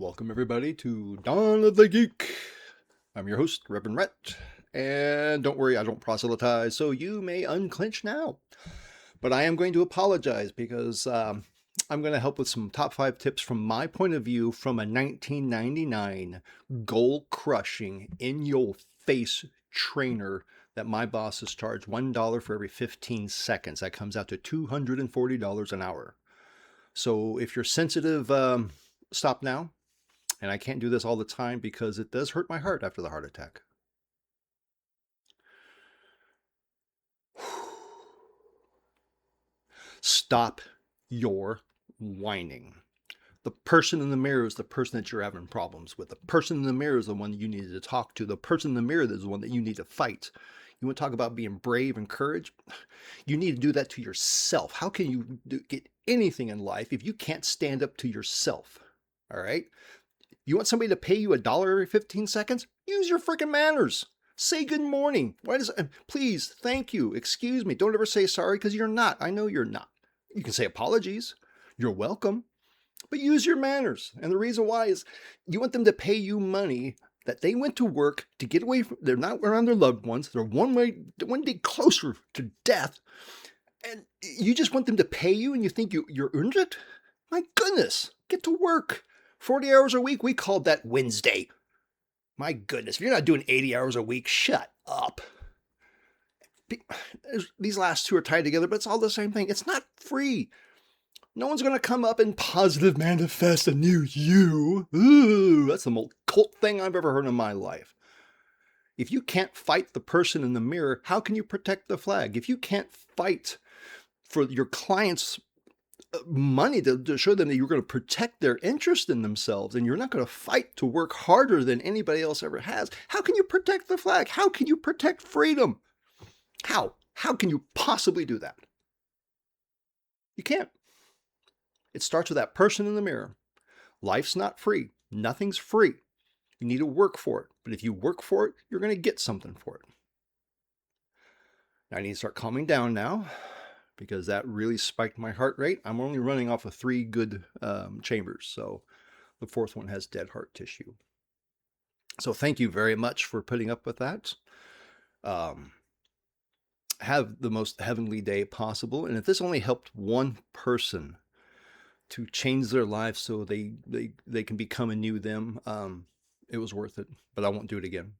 Welcome everybody to Dawn of the Geek. I'm your host, Reverend Rhett, and don't worry, I don't proselytize, so you may unclench now. But I am going to apologize because I'm going to help with some top 5 tips from my point of view from a 1999 goal-crushing, in-your-face trainer that my bosses charge $1 for every 15 seconds. That comes out to $240 an hour. So if you're sensitive, stop now. And I can't do this all the time because it does hurt my heart after the heart attack. Stop your whining. The person in the mirror is the person that you're having problems with. The person in the mirror is the one that you need to talk to. The person in the mirror is the one that you need to fight. You want to talk about being brave and courage? You need to do that to yourself. How can you get anything in life if you can't stand up to yourself? All right? You want somebody to pay you $1 every 15 seconds? Use your freaking manners. Say good morning. Please, thank you, excuse me. Don't ever say sorry because you're not. I know you're not. You can say apologies. You're welcome. But use your manners. And the reason why is you want them to pay you money that they went to work to get away from. They're not around their loved ones. They're one day closer to death. And you just want them to pay you and you think you earned it? My goodness, get to work. 40 hours a week, we called that Wednesday. My goodness, if you're not doing 80 hours a week, shut up. These last two are tied together, but it's all the same thing. It's not free. No one's going to come up and positive manifest a new you. Ooh, that's the most cult thing I've ever heard in my life. If you can't fight the person in the mirror, how can you protect the flag? If you can't fight for your clients' money to show them that you're going to protect their interest in themselves and you're not going to fight to work harder than anybody else ever has, how can you protect the flag? How can you protect freedom? How can you possibly do that? You can't. It starts with that person in the mirror. Life's not free. Nothing's free. You need to work for it. But if you work for it, you're going to get something for it. Now I need to start calming down now, because that really spiked my heart rate. I'm only running off of 3 good chambers, so the 4th one has dead heart tissue. So thank you very much for putting up with that. Have the most heavenly day possible, and if this only helped one person to change their life so they can become a new them, it was worth it, but I won't do it again.